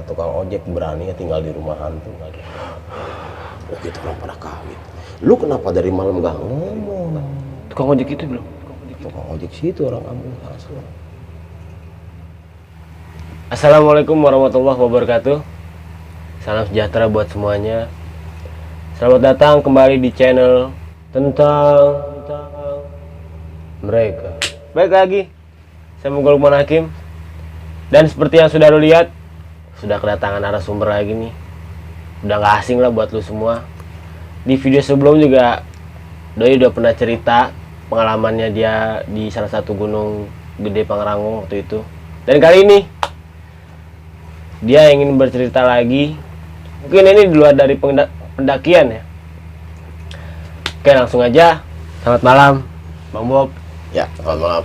tukang ojek berani ya tinggal di rumah hantu nggak ada. Oh gitu orang pada kaget. Lu kenapa dari malam nggak ngomong? Tukang ojek itu belum? Tukang ojek situ orang kampung asli. Assalamualaikum warahmatullahi wabarakatuh. Salam sejahtera buat semuanya. Selamat datang kembali di channel tentang mereka. Baik lagi, saya Munggul Lukman Hakim. Dan seperti yang sudah lu lihat, sudah kedatangan narasumber lagi nih. Udah gak asing lah buat lu semua. Di video sebelum juga Doi udah pernah cerita pengalamannya dia di salah satu gunung gede Pangrango waktu itu. Dan kali ini dia ingin bercerita lagi. Mungkin ini di luar dari pendakian ya. Oke, langsung aja. Selamat malam Bang Bob. Ya, selamat malam.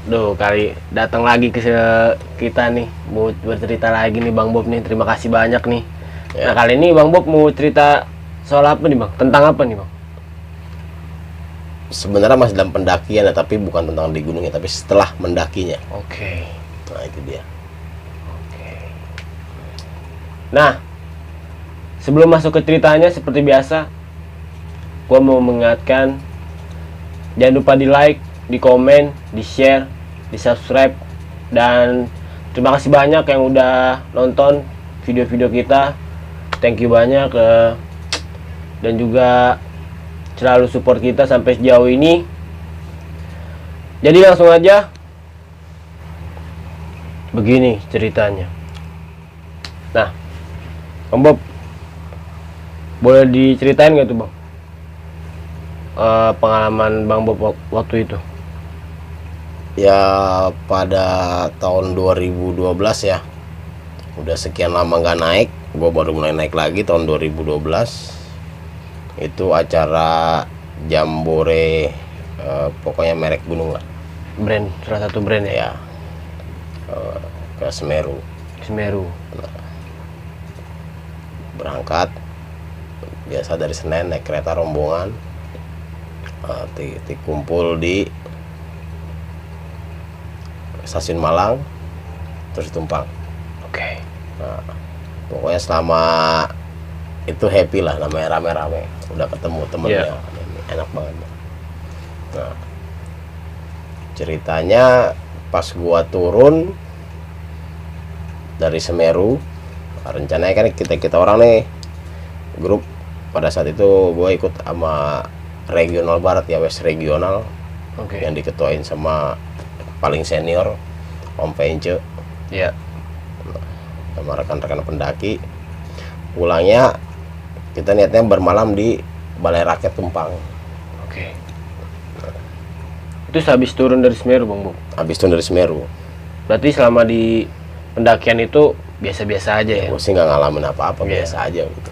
Duh, kali datang lagi ke kita nih, mau bercerita lagi nih Bang Bob nih. Terima kasih banyak nih. Ya. Nah, kali ini Bang Bob mau cerita soal apa nih Bang? Tentang apa nih Bang? Sebenarnya masih dalam pendakian ya, tapi bukan tentang di gunungnya, tapi setelah mendakinya. Oke. Nah, itu dia. Nah, sebelum masuk ke ceritanya seperti biasa, gua mau mengingatkan, jangan lupa di like, di komen, di share, di subscribe, dan terima kasih banyak yang udah nonton video-video kita. Thank you banyak, dan juga selalu support kita sampai sejauh ini. Jadi langsung aja, begini ceritanya. Nah, Bang Bob, boleh diceritain nggak tuh Bang, pengalaman Bang Bob waktu itu? Ya, pada tahun 2012 ya, udah sekian lama nggak naik, gue baru mulai naik lagi tahun 2012. Itu acara Jambore, pokoknya merek gunung lah. Brand, salah satu brand ya? Ya, ke Semeru. Semeru. Berangkat biasa dari Senen naik kereta rombongan, kumpul di stasiun Malang, terus tumpang. Oke. Nah, pokoknya selama itu happy lah, namanya rame-rame, udah ketemu temennya. Enak banget. Nah, ceritanya pas gua turun dari Semeru, rencananya kan kita orang nih grup. Pada saat itu gue ikut sama regional barat ya, West regional. Oke. Yang diketuain sama paling senior Om Vence. Iya. Sama rekan-rekan pendaki. Pulangnya kita niatnya bermalam di Balai Rakyat Tumpang. Oke. Itu sehabis turun dari Semeru Bang Bob? Habis itu dari Semeru. Berarti selama di pendakian itu biasa-biasa aja ya? Gue sih nggak ngalamin apa-apa, Iya. biasa aja gitu.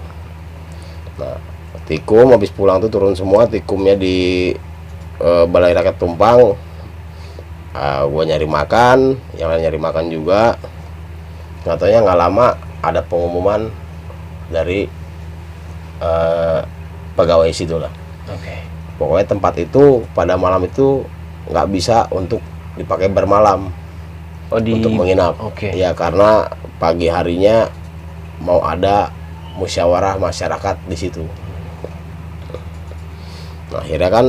Nah, tikum habis pulang tuh turun semua tikumnya di Balai Rakyat Tumpang. Gue nyari makan, yang lain nyari makan juga. Nggak taunya nggak lama ada pengumuman dari pegawai situ lah. Oke. Pokoknya tempat itu pada malam itu nggak bisa untuk dipakai bermalam. Oh, Untuk menginap. Oke. Ya, karena pagi harinya mau ada musyawarah masyarakat di situ. Nah, akhirnya kan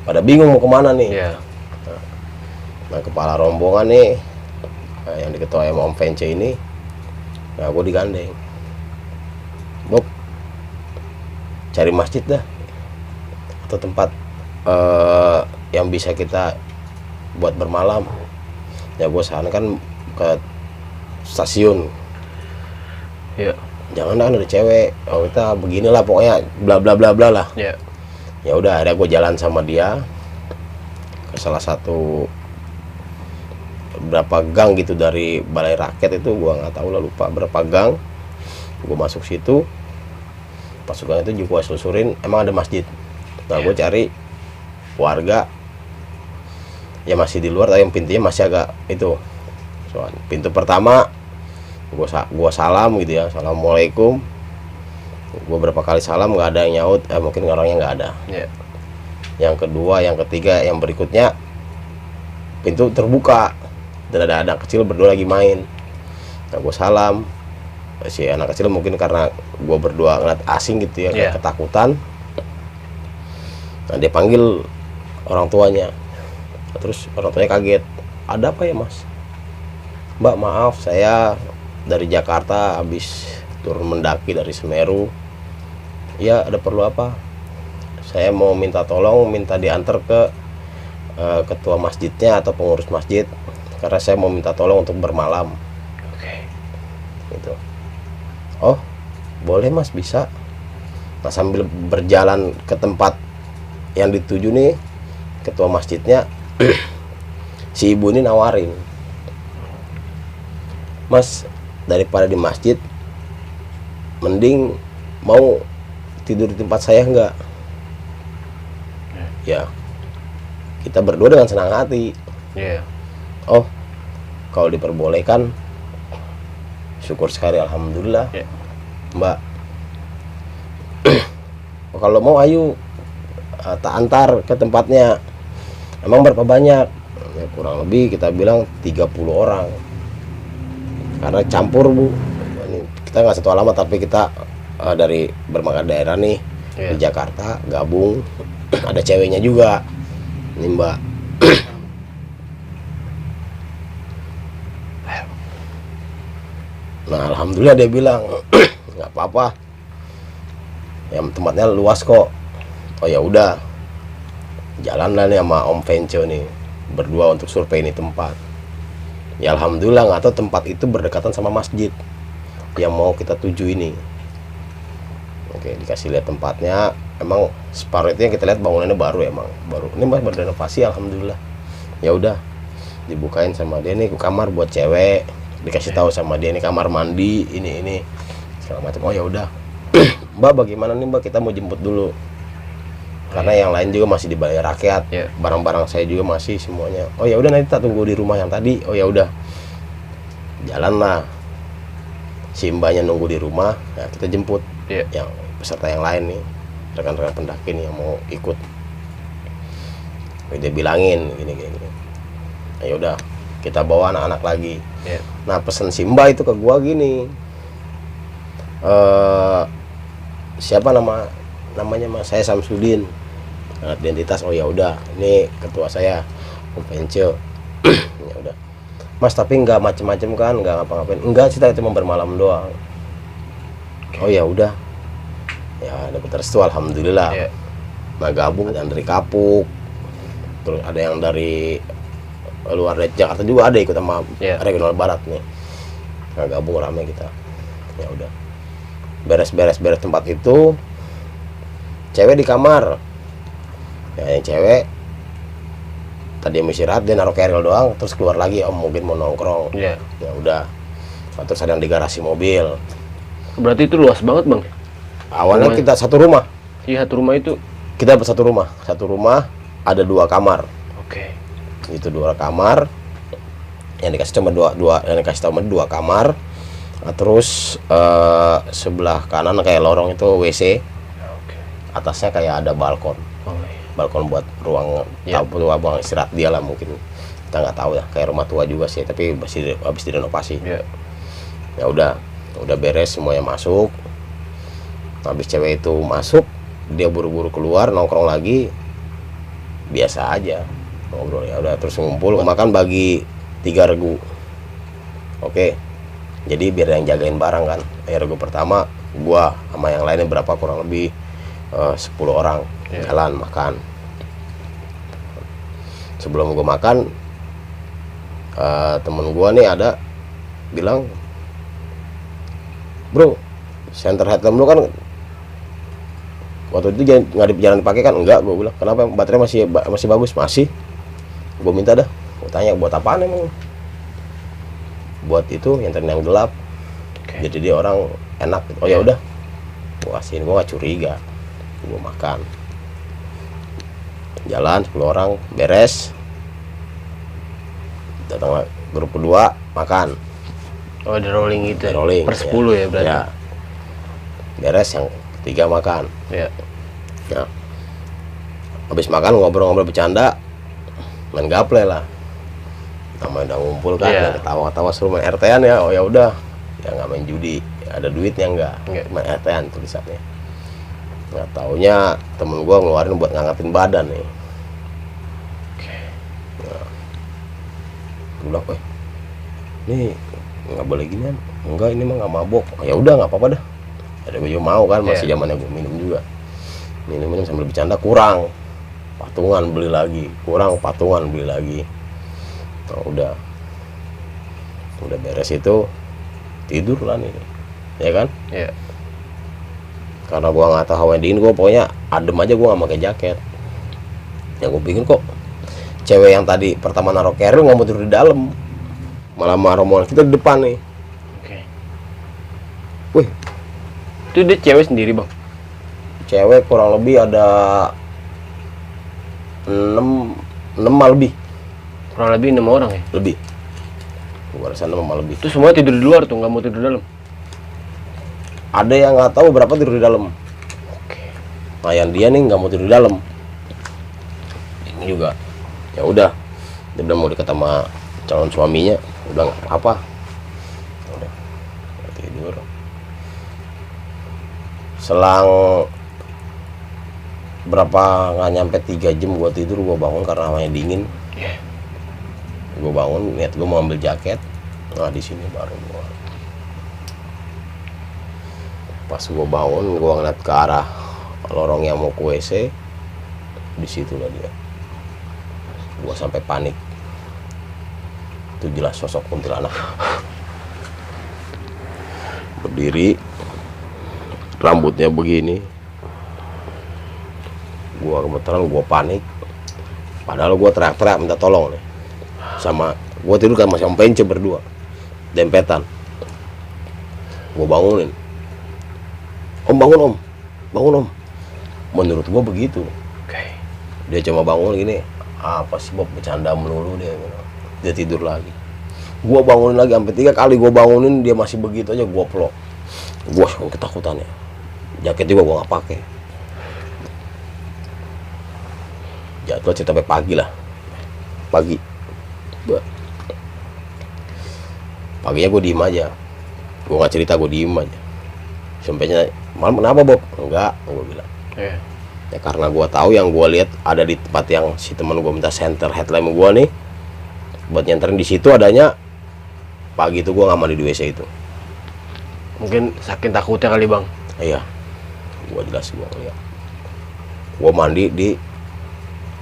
pada bingung mau kemana nih. Iya. Nah, kepala rombongan nih, yang diketuai sama Om Vence ini, nah gue digandeng. Bob, cari masjid dah, atau tempat yang bisa kita buat bermalam. Ya gue sana kan ke stasiun. Iya. Jangan ada cewek. Oh, kita beginilah pokoknya bla bla bla bla lah. Iya. Ya udah, akhirnya gue jalan sama dia ke salah satu berapa gang gitu dari Balai Rakyat itu, gue nggak tahu lah, lupa berapa gang. Gue masuk situ, pas gang itu juga gue selusurin emang ada masjid. Nah, gue cari warga ya masih di luar, tapi yang pintunya masih agak itu. So, pintu pertama gua salam gitu ya, assalamualaikum. Gue berapa kali salam nggak ada yang nyaut, mungkin orangnya nggak ada. Iya. Yang kedua, yang ketiga, yang berikutnya pintu terbuka dan ada anak kecil berdua lagi main. Nah, gue salam. Si anak kecil mungkin karena gue berdua ngeliat asing gitu ya, Iya. ketakutan. Nah, dia panggil orang tuanya. Terus orang tuanya kaget. Ada apa ya, Mas? Mbak, maaf, saya dari Jakarta habis turun mendaki dari Semeru. Ya, ada perlu apa? Saya mau minta tolong, minta diantar ke ketua masjidnya atau pengurus masjid, karena saya mau minta tolong untuk bermalam. Oke. Gitu. Oh, boleh Mas, bisa. Nah, sambil berjalan ke tempat yang dituju nih, ketua masjidnya, si ibu ini nawarin, Mas, daripada di masjid, mending mau tidur di tempat saya enggak? Ya, kita berdua dengan senang hati. Iya. Oh, kalau diperbolehkan, syukur sekali, alhamdulillah. Iya. Mbak, kalau mau ayo tak antar ke tempatnya. Emang berapa banyak? Ya, kurang lebih kita bilang 30 orang. Karena campur, Bu. Ini kita nggak satu alamat, tapi kita dari berbagai daerah nih. Iya. Di Jakarta gabung. Ada ceweknya juga. Ini Mbak. Nah, alhamdulillah dia bilang nggak apa-apa. Yang tempatnya luas kok. Oh ya udah, jalan lah nih sama Om Venco nih berdua untuk survei ini tempat. Ya alhamdulillah, nggak tahu tempat itu berdekatan sama masjid yang mau kita tuju ini. Oke, dikasih lihat tempatnya. Emang separuh itu yang kita lihat bangunannya baru, emang baru. Ini Mas berenovasi, alhamdulillah. Ya udah, dibukain sama dia nih kamar buat cewek. Dikasih tahu sama dia, ini kamar mandi, ini segala macam. Oh ya udah. Mbak, bagaimana nih Mbak, kita mau jemput dulu. Karena yang lain juga masih di balai rakyat. Iya. Barang-barang saya juga masih semuanya. Oh ya udah, nanti tak tunggu di rumah yang tadi. Oh ya udah. Jalanlah. Si mbaknya nunggu di rumah, ya kita jemput. Iya. Yang peserta yang lain nih, rekan-rekan pendaki nih yang mau ikut. Dia bilangin gini. Ya udah, kita bawa anak-anak lagi. Iya. Nah, pesan si mbak itu ke gua gini. Siapa namanya Mas? Saya Samsudin. Identitas. Oh ya udah, ini ketua saya, Om Venco. Ya udah. Mas, tapi nggak macem-macem kan, nggak ngapa-ngapain? Enggak, kita cuma bermalam doang. Oh ya udah. Ya dapat restu, alhamdulillah. Iya. Nah, gabung ada yang dari Kapuk, terus ada yang dari luar dari Jakarta juga ada ikut sama Iya. regional barat nih. Nah, gabung rame kita. Ya udah. Beres tempat itu, cewek di kamar. Ya, yang cewek tadi yang istirahat, dia naruh keril doang, terus keluar lagi, Om mungkin mau nongkrong. Iya. Ya udah. Nah, terus ada yang di garasi mobil. Berarti itu luas banget, Bang. Awalnya Rumah. kita satu rumah. Iya, satu rumah itu. Kita satu rumah ada 2 kamar. Oke. Itu 2 kamar. Yang dikasih cuma dua kamar. Nah, terus sebelah kanan kayak lorong itu WC. Oke. Atasnya kayak ada balkon. Oh, iya. Balkon buat ruang Iya. buang istirahat dia lah mungkin. Kita nggak tahu ya, kayak rumah tua juga sih, tapi habis direnovasi. Iya. Ya udah beres semuanya masuk. Habis cewek itu masuk, dia buru-buru keluar nongkrong lagi. Biasa aja ngobrol, ya udah terus ngumpul makan bagi 3 regu. Oke. Jadi biar yang jagain barang kan. Ya, regu pertama gua sama yang lainnya berapa, kurang lebih 10 orang. Iya. Jalan makan. Sebelum gua makan, temen gua nih ada bilang, bro, center headlamp lu kan waktu itu jangan dipakai kan? Enggak, gue bilang. Kenapa? Baterai masih bagus. Masih. Gue minta dah. Gue tanya, buat apaan emang? Buat itu yang yang gelap. Oke. Jadi dia orang enak. Oh ya udah, gue kasihin. Gue nggak curiga. Gue makan. Jalan 10 orang beres. Datang grup kedua makan. Oh, ada rolling gitu. Rolling. Per 10 ya berarti. Ya. Beres yang ketiga makan. Iya. Nah, habis makan ngobrol-ngobrol bercanda, main gaple lah. namanya udah ngumpul kan, Iya. ya ketawa-ketawa suruh main RT-an ya, oh ya udah, ya nggak main judi, ada duitnya nggak, main RT-an tulisannya. Nggak taunya temen gua ngeluarin buat ngangkatin badan nih. Nah, gua bilang, ini nggak boleh ginian, enggak ini mah nggak mabok, ya udah nggak apa-apa dah. Ada gue juga mau kan, masih zamannya gue minum juga, minum sambil bercanda, kurang patungan beli lagi, kurang patungan beli lagi. Nah, udah beres itu tidur lah nih, ya kan? Iya. Karena gua nggak tahu hawa dingin, gua pokoknya adem aja, gua nggak pakai jaket. Yang gue pikir kok cewek yang tadi pertama naruh carrier nggak mau tidur di dalam, malah marah kita di depan nih. Oke. Wih, Itu dia cewek sendiri, Bang? cewek kurang lebih ada 6 lebih. Kurang lebih 6 orang ya? Lebih. Gua rasa 6 lebih. Itu semua tidur di luar tuh, nggak mau tidur di dalam? Ada yang nggak tahu berapa tidur di dalam. Oke. Nah, yang dia nih nggak mau tidur di dalam. Ini juga. Ya udah. Dia bilang mau dekat sama calon suaminya. Udah nggak apa-apa. Udah. Tidur. Selang berapa nggak nyampe 3 jam gua tidur, gua bangun karena hawanya dingin. Iya. Gua bangun, niat gua mau ambil jaket. Nah, di sini baru gua. Pas gua bangun, gua ngeliat ke arah lorong yang mau ke WC. Di situlah dia. Gua sampai panik. Itu jelas sosok kuntilanak. Berdiri, rambutnya begini. Gua kebetulan gua panik. Padahal gua teriak-teriak minta tolong nih. Sama gua tidur kan masih sama Pence berdua. Dempetan. Gua bangunin. Om, bangun om. Bangun om. Menurut gua begitu. Oke. Dia cuma bangun gini. Apa sih Bob, bercanda melulu dia. Dia tidur lagi. Gua bangunin lagi sampai 3 kali gua bangunin, dia masih begitu aja. Gua pelok. Gua ketakutannya. Jaket juga gua nggak pakai. Jadwal cerita sampai pagi lah. Pagi. Paginya gue diem aja. Gue nggak cerita, gue diem aja. Sampainya, malam kenapa Bob? Enggak, gue bilang. Iya. Ya karena gue tahu yang gue lihat ada di tempat yang si teman gue minta center headlamp gue nih, buat nyenterin di situ adanya. Pagi itu gue nggak mandi di WC itu. Mungkin saking takutnya kali, Bang. Iya, gue jelas gue ngeliat. Gue mandi di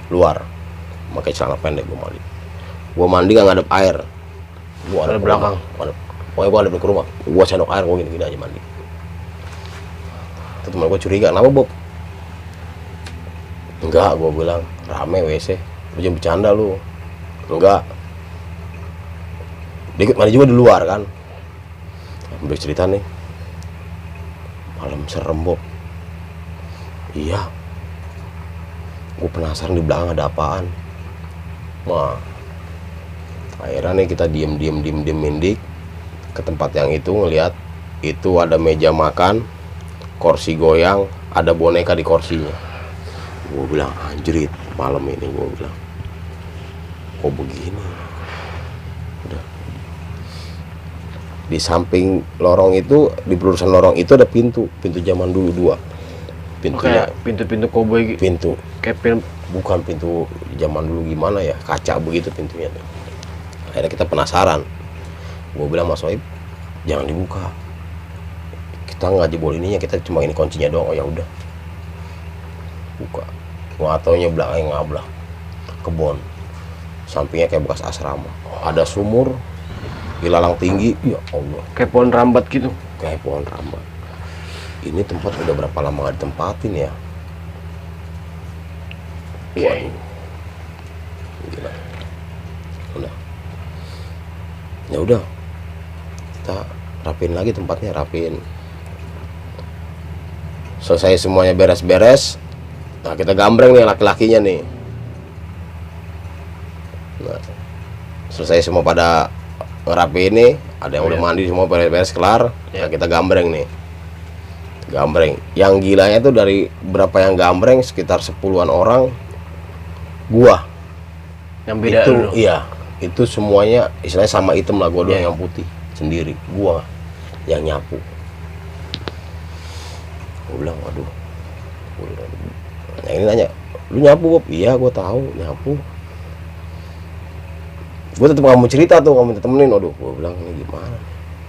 luar, pakai celana pendek gue mandi. Gue mandi nggak ngadep air. Gue ada belakang. Pokoknya gue ada ke rumah. Gue sendok air, gue gini-gini aja mandi. Itu teman gue curiga, kenapa Bob? Enggak, gue bilang rame WC. Lu jangan bercanda lu. Enggak. Dia ikut mandi juga di luar kan. Ambil cerita nih. Malam serem Bob. Iya. Gue penasaran di belakang ada apaan. Wah. Akhirnya nih kita diem mendik ke tempat yang itu, ngelihat itu ada meja makan, kursi goyang, ada boneka di kursinya. Gue bilang anjrit, malam ini gue bilang kok begini. Udah. Di samping lorong itu, di pelurusan lorong itu ada pintu zaman dulu 2 pintunya. Kayak pintu-pintu koboi gitu. Pintu Kayak film. bukan pintu zaman dulu gimana ya, kaca begitu pintunya tuh. Akhirnya kita penasaran. Gue bilang Mas Soib, jangan dibuka. Kita nggak jebol ininya, kita cuma ini kuncinya doang. Oh ya udah. Buka. Gua taunya belakang ngablak. Kebon. Sampingnya kayak bekas asrama. Ada sumur, ilalang tinggi. Ya Allah. Kayak pohon rambat gitu. Kayak pohon rambat. Ini tempat udah berapa lama nggak ditempatin ya? Waduh. Gila. Udah. Ya udah. Kita rapiin lagi tempatnya, rapiin. Selesai semuanya beres-beres. Nah, kita gambreng nih laki-lakinya nih. Nah, selesai semua pada ngerapiin nih. Ada yang udah mandi semua beres-beres kelar. Nah, kita gambreng nih. Gambreng. Yang gilanya tuh dari berapa yang gambreng, sekitar 10-an orang. Gua Yang beda itu dulu. iya, itu semuanya istilahnya sama hitam lah, gua doang Iya. yang putih sendiri, gua yang nyapu. Gua bilang waduh. Nah, ini nanya, lu nyapu Bob? Iya gua tahu nyapu. Gue tetep nggak mau cerita tuh, nggak minta temenin. Waduh, gue bilang ini gimana.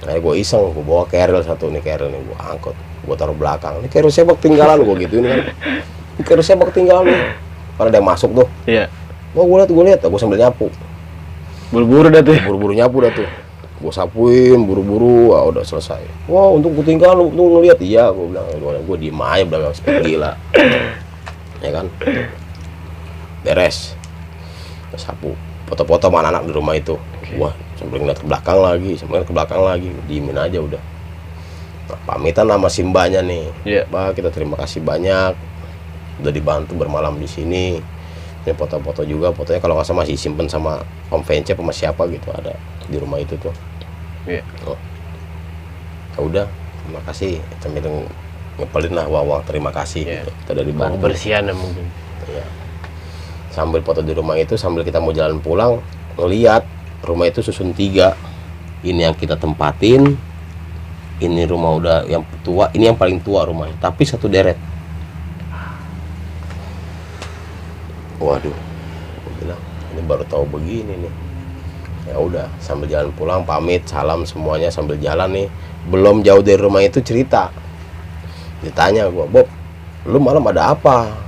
Kayak gue iseng, gue bawa keril satu nih, keril nih gue angkut, gue taruh belakang. Ini keril saya bak tinggalan, gue gituin kan. Ini keril saya bak tinggalan nih. Karena ada yang masuk tuh. Iya. Wah gue lihat, gue sambil nyapu. Buru-buru dah tuh. Buru-buru nyapu dah tuh. Gue sapuin, buru-buru, udah selesai. Wah untung gue tinggal, lu ngeliat. Iya, gue bilang, gue diem aja, bilang seperti gila. Ya kan, beres, sapu, foto-foto sama anak-anak di rumah itu. Wah, sambil ngeliat ke belakang lagi, diemin aja udah. Nah, pamitan sama simbanya nih. Iya. Pak, kita terima kasih banyak, udah dibantu bermalam di sini. Ini foto-foto juga, fotonya kalau nggak salah masih simpen sama Om Vence sama siapa gitu, ada di rumah itu tuh. Iya. Oh. Ya udah, terima kasih. Sambil ngepelin lah, wah terima kasih. Iya. Gitu. Kita udah dibantu. Kebersihan mungkin. Ya. Sambil foto di rumah itu, sambil kita mau jalan pulang, ngeliat rumah itu susun 3. Ini yang kita tempatin, ini rumah udah yang tua, ini yang paling tua rumahnya, tapi satu deret. Waduh, gue bilang ini baru tahu begini nih. Ya udah, sambil jalan pulang pamit, salam semuanya sambil jalan nih. Belum jauh dari rumah itu cerita. Ditanya gue, Bob, lu malam ada apa?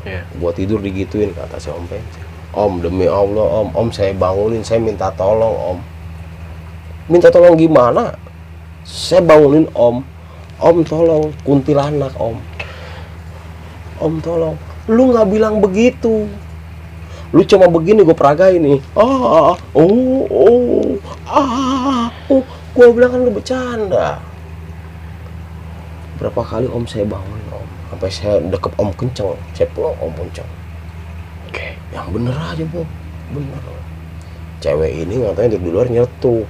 Iya. Gua tidur digituin, kata si Om Vence. Om, demi Allah Om saya bangunin, saya minta tolong Om. Minta tolong gimana? Saya bangunin Om tolong, kuntilanak Om tolong. Lu nggak bilang begitu, lu cuma begini, gue peragain nih. Gua bilang kan lu bercanda. Berapa kali Om saya bangun Om, sampai saya deket Om kenceng, saya pulang Om kenceng. Oke. Yang bener aja Bob, bener. Cewek ini katanya di luar nyetuk.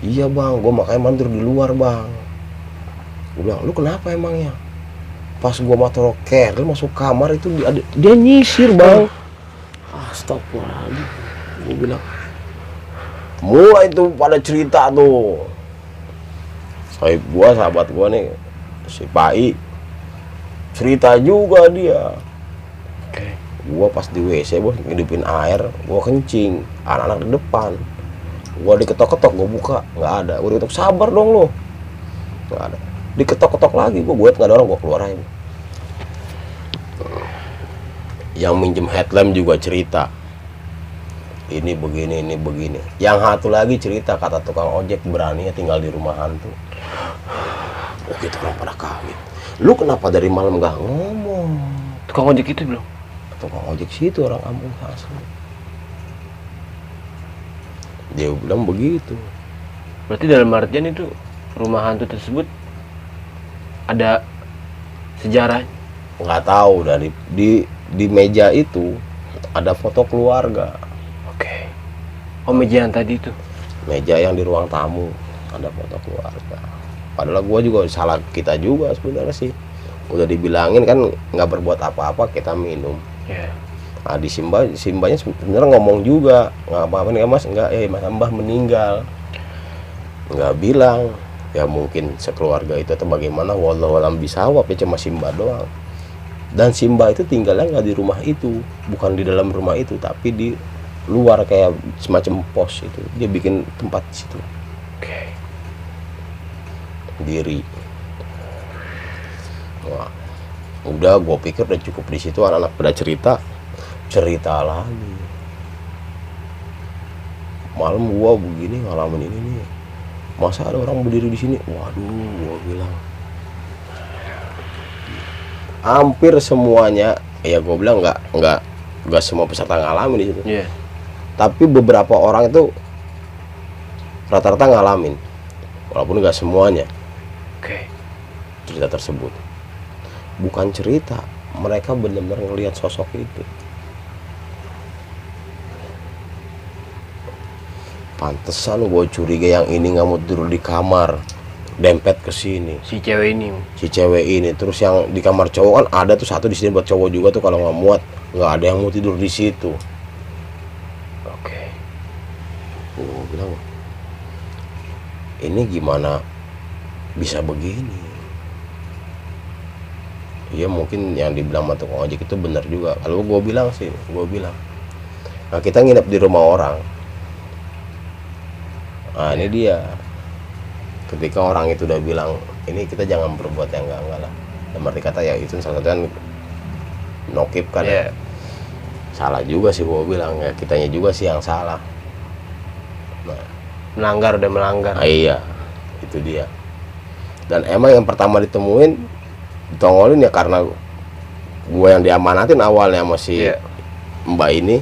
Iya bang, gue makanya mandir di luar bang. Gue bilang, lu kenapa emangnya? Pas gue taruh keril masuk kamar itu dia nyisir bang. Astagfirullahaladzim. Gue bilang, mulai tuh pada cerita tuh. Sahabat gue nih, si Pai, cerita juga dia. Oke. Gua pas di WC bos ngidupin air, gua kencing, anak-anak di depan. Gua diketok-ketok, gua buka, nggak ada. Gua diketok, sabar dong lo, nggak ada. Diketok-ketok lagi, gua buat nggak ada orang, gua keluar aja. Yang minjem headlamp juga cerita. Ini begini, ini begini. Yang satu lagi cerita, kata tukang ojek beraninya tinggal di rumah hantu. Oh gitu, orang pada kaget. Lu kenapa dari malam nggak ngomong? Tukang ojek itu belum? Tukang ojek situ orang kampung asli. Dia bilang begitu. Berarti dalam artian itu rumah hantu tersebut ada sejarah. Nggak tahu, dari di meja itu ada foto keluarga. Oke. Oh, meja yang tadi itu. Meja yang di ruang tamu ada foto keluarga. Padahal gua juga salah kita juga sebenarnya sih. Udah dibilangin kan nggak berbuat apa-apa, kita minum. Iya. Nah, di Simbanya sebenarnya ngomong juga, nggak apa-apa nih Mas, enggak, Mas Mbah meninggal. Nggak bilang, ya mungkin sekeluarga itu atau bagaimana, wallahu alam bisawab, ya cuma Simba doang. Dan Simba itu tinggalnya nggak di rumah itu, bukan di dalam rumah itu, tapi di luar kayak semacam pos itu. Dia bikin tempat di situ. Oke. Diri. Wah, udah gue pikir udah cukup di situ, anak-anak pada cerita lagi. Malam gua begini ngalamin ini nih. Masa ada orang berdiri di sini? Waduh, gua bilang. Hampir semuanya, ya gua bilang nggak semua peserta ngalamin di situ. Iya. Tapi beberapa orang itu rata-rata ngalamin, walaupun nggak semuanya. Oke. Cerita tersebut bukan cerita, mereka benar-benar ngelihat sosok itu. Pantesan gue curiga yang ini nggak mau tidur di kamar, dempet ke sini. Si cewek ini. Si cewek ini, terus yang di kamar cowok kan ada tuh satu di sini buat cowok juga tuh, kalau nggak muat nggak ada yang mau tidur di situ. ini gimana bisa begini. Iya mungkin yang dibilang sama tukang ojek itu benar juga. Kalau gue bilang, nah kita nginep di rumah orang. Nah ini dia, ketika orang itu udah bilang ini kita jangan berbuat yang enggak lah. Dan berarti kata ya itu salah satu kan nokip kan. Iya. Salah juga sih gue bilang, ya kitanya juga sih yang salah. Melanggar, udah melanggar. Nah, iya, itu dia. Dan emang yang pertama ditemuin ditongolin ya karena gue yang diamanatin awalnya sama si Iya. mbak ini.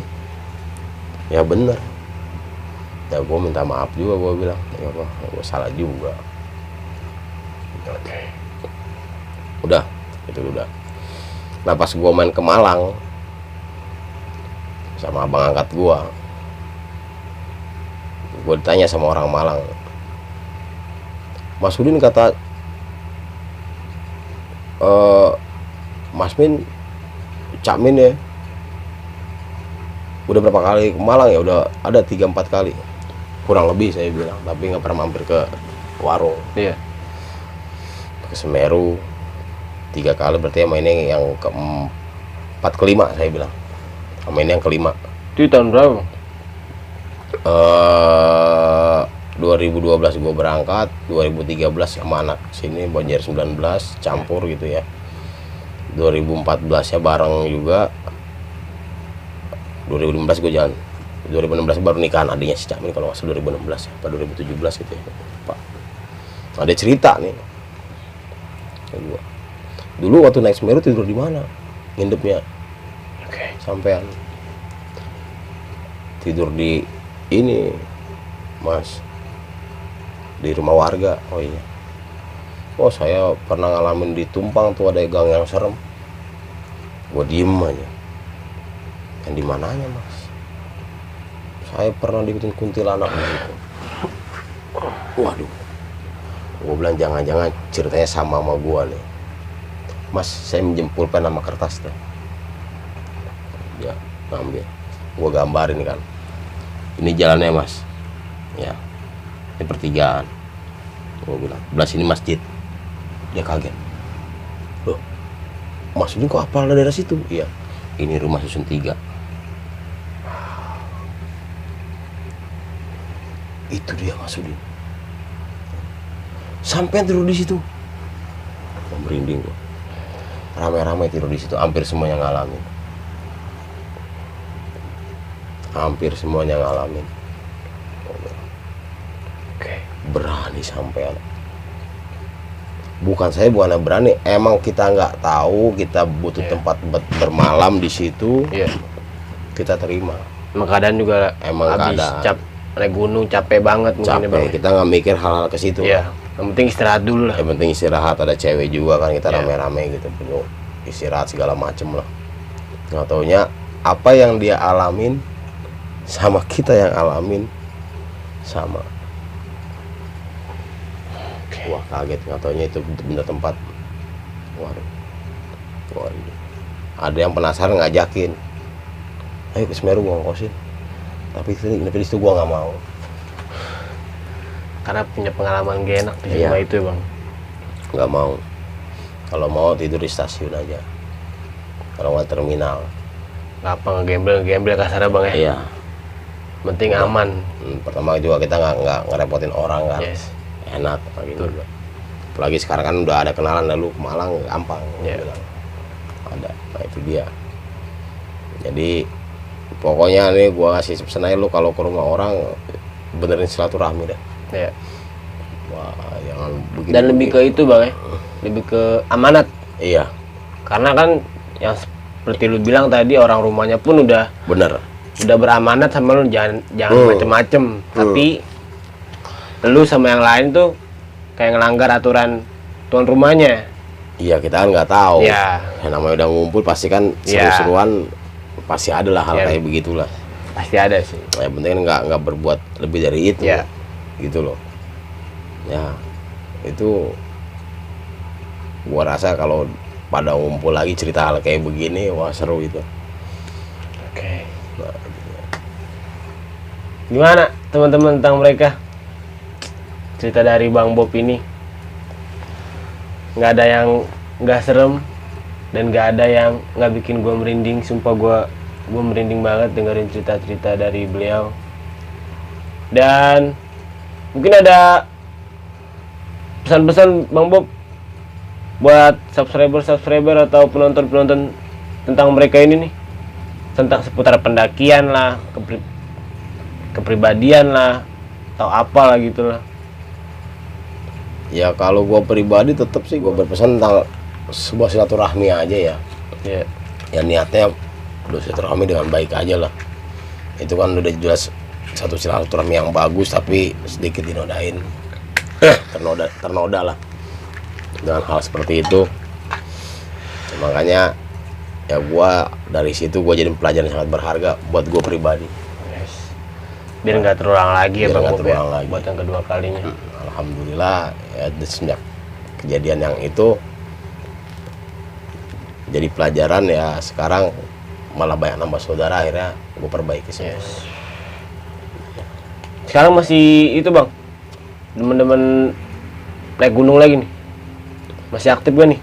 Ya bener. Ya gue minta maaf juga, gue bilang ya gue salah juga. Oke. Udah, itu udah. Nah pas gue main ke Malang sama abang angkat gue ditanya sama orang Malang, Mas Udin kata Mas Min, Cak Min ya udah berapa kali ke Malang ya? Udah ada 3-4 kali kurang lebih saya bilang, tapi nggak pernah mampir ke warung. Iya. Ke Semeru 3 kali, berarti sama ini yang keempat kelima saya bilang, sama ini yang kelima. Itu tahun berapa? 2012 gue berangkat, 2013 sama anak sini Bonjer 19 campur gitu ya. 2014 nya bareng juga. 2015 gue jalan. 2016 baru nikahan adiknya si Cak Min kalau nggak salah 2016 atau 2017 gitu ya. Pak. Ada cerita nih. Gua. Dulu waktu naik Semeru tidur di mana? Nginepnya. Oke. Sampean. Tidur di ini, Mas. Di rumah warga. Oh iya. Oh saya pernah ngalamin di Tumpang tuh, ada gang yang serem. Gue diem aja. Yang di mananya Mas? Saya pernah diikutin kuntilanak gitu. Waduh. Gue bilang jangan-jangan ceritanya sama gue nih. Mas saya minjem pulpen sama kertas tuh. Ya ngambil. Gue gambarin kan. Ini jalannya Mas. Ya. Ini pertigaan. Gue bilang belah sini masjid. Dia kaget. Loh, Mas ini kok hafal daerah situ? Iya. Ini rumah susun 3. Itu dia Mas Udin. Sampai tidur di situ. Merinding gua. Ramai-ramai tidur di situ, hampir semuanya ngalamin. Hampir semuanya ngalamin. Oke. Berani sampean. Bukan saya bukannya berani, emang kita nggak tahu, kita butuh tempat bermalam di situ. Iya. Kita terima. Emang keadaan juga Emang habis keadaan. naik gunung capek banget mungkin ya, Bang. Capek, kita nggak mikir hal-hal ke situ. Iya. Yang penting istirahat dulu lah. Yang penting istirahat, ada cewek juga kan, kita Iya. rame-rame gitu, penuh istirahat segala macem lah. Nggak taunya apa yang dia alamin sama kita yang alamin sama. Wah kaget, nggak taunya itu bener tempat. Waduh. Ada yang penasaran ngajakin, ayo ke Semeru gua ngkosin. Tapi di situ gua nggak mau. Karena punya pengalaman gak enak di Iya. rumah itu, Bang. Nggak mau. Kalau mau tidur di stasiun aja. Kalau nggak terminal. Apa ngegembel kasarnya, Bang ya. Iya. Penting aman. Pertama juga kita nggak ngerepotin orang kan. Yes. Enak gitu. Apalagi sekarang kan udah ada kenalan, lalu ke Malang gampang. Iya. Bilang. Ada. Nah itu dia. Jadi pokoknya nih gua kasih pesan aja, lu kalau ke rumah orang benerin silaturahmi dah. Iya. Wah, jangan begini. Dan lebih ke itu, Bang ya. Lebih ke amanat. Iya, Karena kan yang seperti lu bilang tadi, orang rumahnya pun udah bener. beramanat sama lu, jangan macem-macem. Tapi lu sama yang lain tuh kayak ngelanggar aturan tuan rumahnya. Iya, kita kan nggak tahu. Iya. Yang namanya udah ngumpul pasti kan Iya. seru-seruan, pasti ada lah hal Iya. kayak begitulah. Pasti ada sih. Yang penting nggak berbuat lebih dari itu. Iya. Gitu loh. Ya, itu gua rasa kalau pada ngumpul lagi cerita hal kayak begini, wah seru itu. Oke. Nah, gitu ya. Gimana teman-teman tentang mereka? cerita dari Bang Bob ini nggak ada yang nggak serem dan nggak ada yang nggak bikin gue merinding. Sumpah gue merinding banget dengerin cerita-cerita dari beliau. Dan mungkin ada pesan-pesan Bang Bob buat subscriber atau penonton tentang mereka ini nih, tentang seputar pendakian lah, kepribadian lah, atau apalah gitu lah. Ya kalau gue pribadi tetap sih gue berpesan tentang sebuah silaturahmi aja ya. Ya. Ya niatnya udah silaturahmi dengan baik aja lah. Itu kan udah jelas satu silaturahmi yang bagus tapi sedikit dinodain. ternoda lah dengan hal seperti itu. Makanya ya gua dari situ gua jadi pelajaran yang sangat berharga buat gua pribadi. Yes. Biar nggak terulang lagi ya Bang Bob ya, lagi. buat yang kedua kalinya. Alhamdulillah ya sejak kejadian yang itu jadi pelajaran ya, sekarang malah banyak nambah saudara, akhirnya gua perbaiki semua. Yes. Sekarang masih itu Bang, temen-temen naik gunung lagi nih, masih aktif gak nih?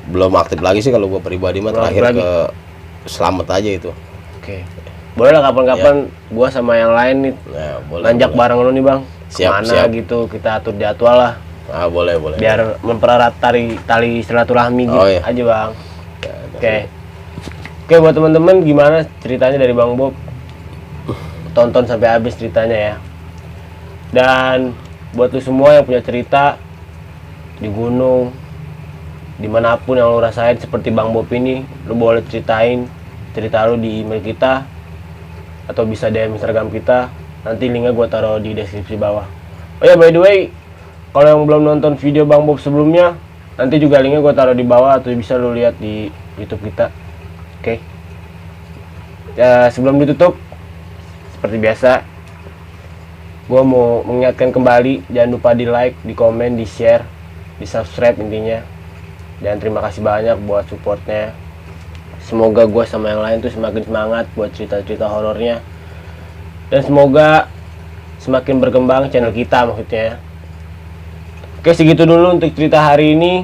Belum aktif lagi sih kalau gua pribadi mah, Belum terakhir lagi. ke Selamet aja itu. Oke. Boleh lah kapan-kapan gua sama yang lain nih Nah, boleh, nanjak boleh. bareng lu nih Bang. Siap, Kemana siap. gitu, kita atur jadwal lah. Ah, boleh. Biar mempererat tali silaturahmi gitu Oh, iya. aja Bang. Ya, Oke. Oke buat teman-teman, gimana ceritanya dari Bang Bob? Tonton sampai habis ceritanya ya. Dan buat lu semua yang punya cerita di gunung, dimanapun yang lu rasain seperti Bang Bob ini, lu boleh ceritain cerita lu di email kita atau bisa DM Instagram kita. Nanti linknya gue taruh di deskripsi bawah. Oh ya, by the way, kalau yang belum nonton video Bang Bob sebelumnya, nanti juga linknya gue taruh di bawah atau bisa lu lihat di YouTube kita. Oke. Ya, sebelum ditutup, seperti biasa, gue mau mengingatkan kembali, jangan lupa di like, di komen, di share, di subscribe intinya. Dan terima kasih banyak buat supportnya. Semoga gue sama yang lain tuh semakin semangat buat cerita-cerita horornya. Dan semoga semakin berkembang channel kita maksudnya. Oke, segitu dulu untuk cerita hari ini.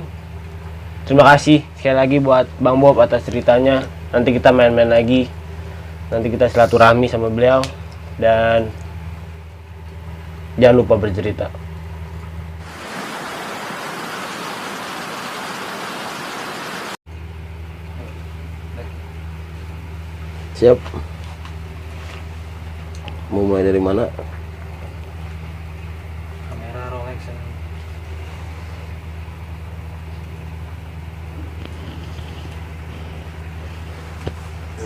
Terima kasih sekali lagi buat Bang Bob atas ceritanya. Nanti kita main-main lagi. Nanti kita silaturahmi sama beliau. Dan jangan lupa bercerita. Siap. Mau mulai dari mana? Kamera Rolex yang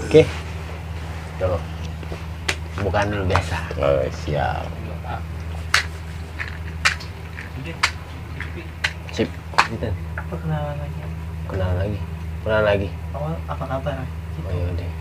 Oke. Tuh. Bukan dulu biasa. Oh, siap. Udah, Sip. Gitu. perkenalan lagi. Kenalan lagi. Awal apa kabar? Oh iya deh.